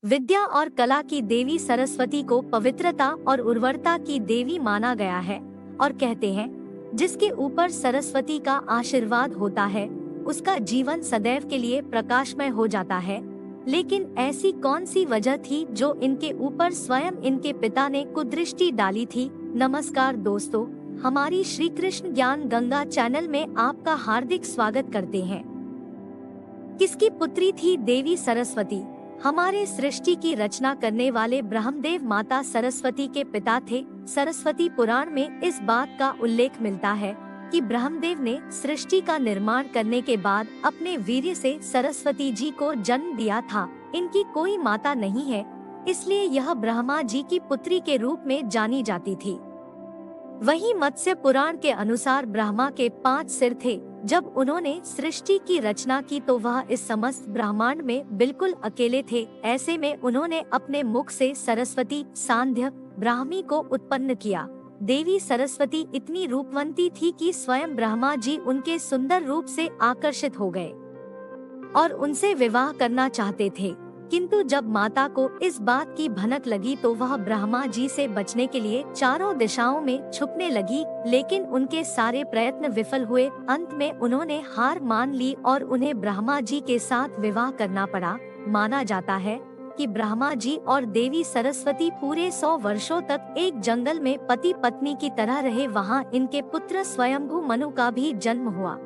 विद्या और कला की देवी सरस्वती को पवित्रता और उर्वरता की देवी माना गया है और कहते हैं जिसके ऊपर सरस्वती का आशीर्वाद होता है उसका जीवन सदैव के लिए प्रकाशमय हो जाता है। लेकिन ऐसी कौन सी वजह थी जो इनके ऊपर स्वयं इनके पिता ने कुदृष्टि डाली थी? नमस्कार दोस्तों, हमारी श्री कृष्ण ज्ञान गंगा चैनल में आपका हार्दिक स्वागत करते हैं। किसकी पुत्री थी देवी सरस्वती? हमारे सृष्टि की रचना करने वाले ब्रह्मदेव माता सरस्वती के पिता थे। सरस्वती पुराण में इस बात का उल्लेख मिलता है कि ब्रह्मदेव ने सृष्टि का निर्माण करने के बाद अपने वीर्य से सरस्वती जी को जन्म दिया था। इनकी कोई माता नहीं है, इसलिए यह ब्रह्मा जी की पुत्री के रूप में जानी जाती थी। वहीं मत्स्य पुराण के अनुसार ब्रह्मा के 5 सिर थे। जब उन्होंने सृष्टि की रचना की तो वह इस समस्त ब्रह्मांड में बिल्कुल अकेले थे। ऐसे में उन्होंने अपने मुख से सरस्वती, सांध्य, ब्राह्मी को उत्पन्न किया। देवी सरस्वती इतनी रूपवंती थी कि स्वयं ब्रह्मा जी उनके सुंदर रूप से आकर्षित हो गए और उनसे विवाह करना चाहते थे। किंतु जब माता को इस बात की भनक लगी तो वह ब्रह्मा जी से बचने के लिए चारों दिशाओं में छुपने लगी, लेकिन उनके सारे प्रयत्न विफल हुए। अंत में उन्होंने हार मान ली और उन्हें ब्रह्मा जी के साथ विवाह करना पड़ा। माना जाता है कि ब्रह्मा जी और देवी सरस्वती पूरे 100 वर्षों तक एक जंगल में पति पत्नी की तरह रहे। वहाँ इनके पुत्र स्वयंभू मनु का भी जन्म हुआ।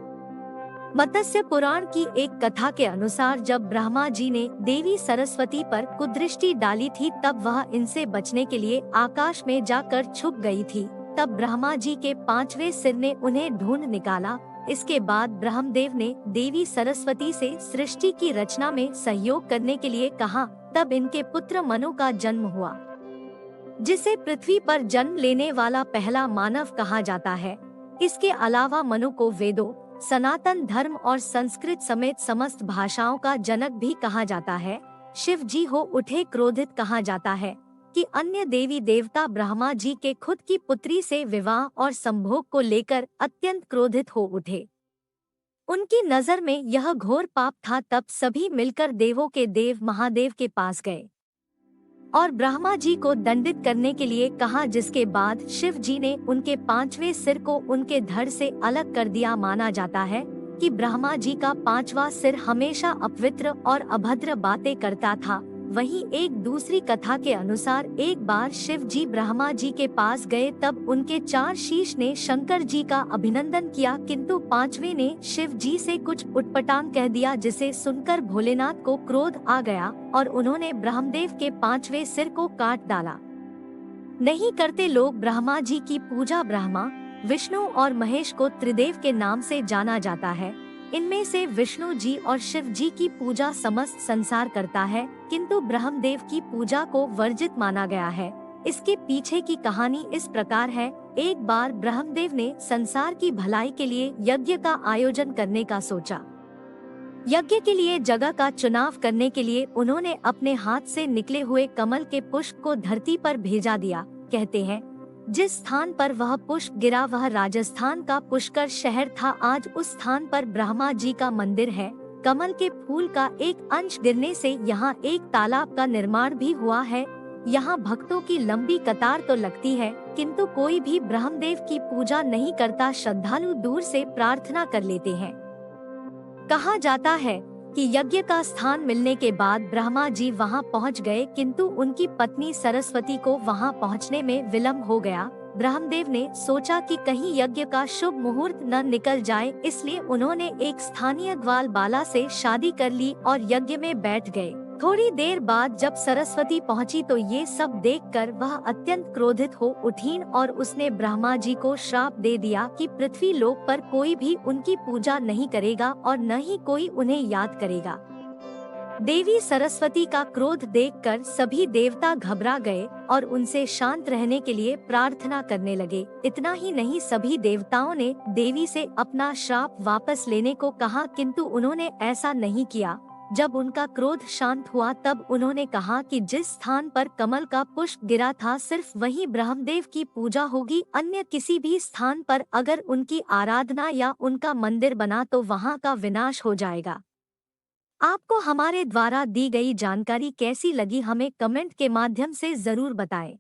मत्स्य पुराण की एक कथा के अनुसार जब ब्रह्मा जी ने देवी सरस्वती पर कुदृष्टि डाली थी तब वह इनसे बचने के लिए आकाश में जाकर छुप गई थी। तब ब्रह्मा जी के 5वें सिर ने उन्हें ढूंढ निकाला। इसके बाद ब्रह्मदेव ने देवी सरस्वती से सृष्टि की रचना में सहयोग करने के लिए कहा। तब इनके पुत्र मनु का जन्म हुआ, जिसे पृथ्वी पर जन्म लेने वाला पहला मानव कहा जाता है। इसके अलावा मनु को वेदों, सनातन धर्म और संस्कृत समेत समस्त भाषाओं का जनक भी कहा जाता है। शिव जी हो उठे क्रोधित कहा जाता है कि अन्य देवी देवता ब्रह्मा जी के खुद की पुत्री से विवाह और संभोग को लेकर अत्यंत क्रोधित हो उठे। उनकी नजर में यह घोर पाप था। तब सभी मिलकर देवों के देव महादेव के पास गए और ब्रह्मा जी को दंडित करने के लिए कहा, जिसके बाद शिव जी ने उनके 5वें सिर को उनके धड़ से अलग कर दिया। माना जाता है कि ब्रह्मा जी का 5वां सिर हमेशा अपवित्र और अभद्र बातें करता था। वहीं एक दूसरी कथा के अनुसार एक बार शिव जी ब्रह्मा जी के पास गए, तब उनके 4 शीश ने शंकर जी का अभिनंदन किया, किंतु 5वें ने शिव जी से कुछ उटपटांग कह दिया, जिसे सुनकर भोलेनाथ को क्रोध आ गया और उन्होंने ब्रह्मदेव के 5वें सिर को काट डाला। नहीं करते लोग ब्रह्मा जी की पूजा ब्रह्मा, विष्णु और महेश को त्रिदेव के नाम से जाना जाता है। इनमें से विष्णु जी और शिव जी की पूजा समस्त संसार करता है, किंतु ब्रह्मदेव की पूजा को वर्जित माना गया है। इसके पीछे की कहानी इस प्रकार है। एक बार ब्रह्मदेव ने संसार की भलाई के लिए यज्ञ का आयोजन करने का सोचा। यज्ञ के लिए जगह का चुनाव करने के लिए उन्होंने अपने हाथ से निकले हुए कमल के पुष्प को धरती पर भेजा दिया। कहते हैं जिस स्थान पर वह पुष्प गिरा वह राजस्थान का पुष्कर शहर था। आज उस स्थान पर ब्रह्मा जी का मंदिर है। कमल के फूल का एक अंश गिरने से यहाँ एक तालाब का निर्माण भी हुआ है। यहाँ भक्तों की लंबी कतार तो लगती है, किंतु कोई भी ब्रह्मदेव की पूजा नहीं करता। श्रद्धालु दूर से प्रार्थना कर लेते हैं। कहा जाता है कि यज्ञ का स्थान मिलने के बाद ब्रह्मा जी वहां पहुंच गए, किंतु उनकी पत्नी सरस्वती को वहां पहुंचने में विलंब हो गया। ब्रह्मदेव ने सोचा कि कहीं यज्ञ का शुभ मुहूर्त न निकल जाए, इसलिए उन्होंने एक स्थानीय ग्वाल बाला से शादी कर ली और यज्ञ में बैठ गए। थोड़ी देर बाद जब सरस्वती पहुंची तो ये सब देखकर वह अत्यंत क्रोधित हो उठी और उसने ब्रह्मा जी को श्राप दे दिया कि पृथ्वी लोक पर कोई भी उनकी पूजा नहीं करेगा और न ही कोई उन्हें याद करेगा। देवी सरस्वती का क्रोध देखकर सभी देवता घबरा गए और उनसे शांत रहने के लिए प्रार्थना करने लगे। इतना ही नहीं, सभी देवताओं ने देवी से अपना श्राप वापस लेने को कहा, किंतु उन्होंने ऐसा नहीं किया। जब उनका क्रोध शांत हुआ तब उन्होंने कहा कि जिस स्थान पर कमल का पुष्प गिरा था सिर्फ वहीं ब्रह्मदेव की पूजा होगी। अन्य किसी भी स्थान पर अगर उनकी आराधना या उनका मंदिर बना तो वहां का विनाश हो जाएगा। आपको हमारे द्वारा दी गई जानकारी कैसी लगी हमें कमेंट के माध्यम से जरूर बताएं।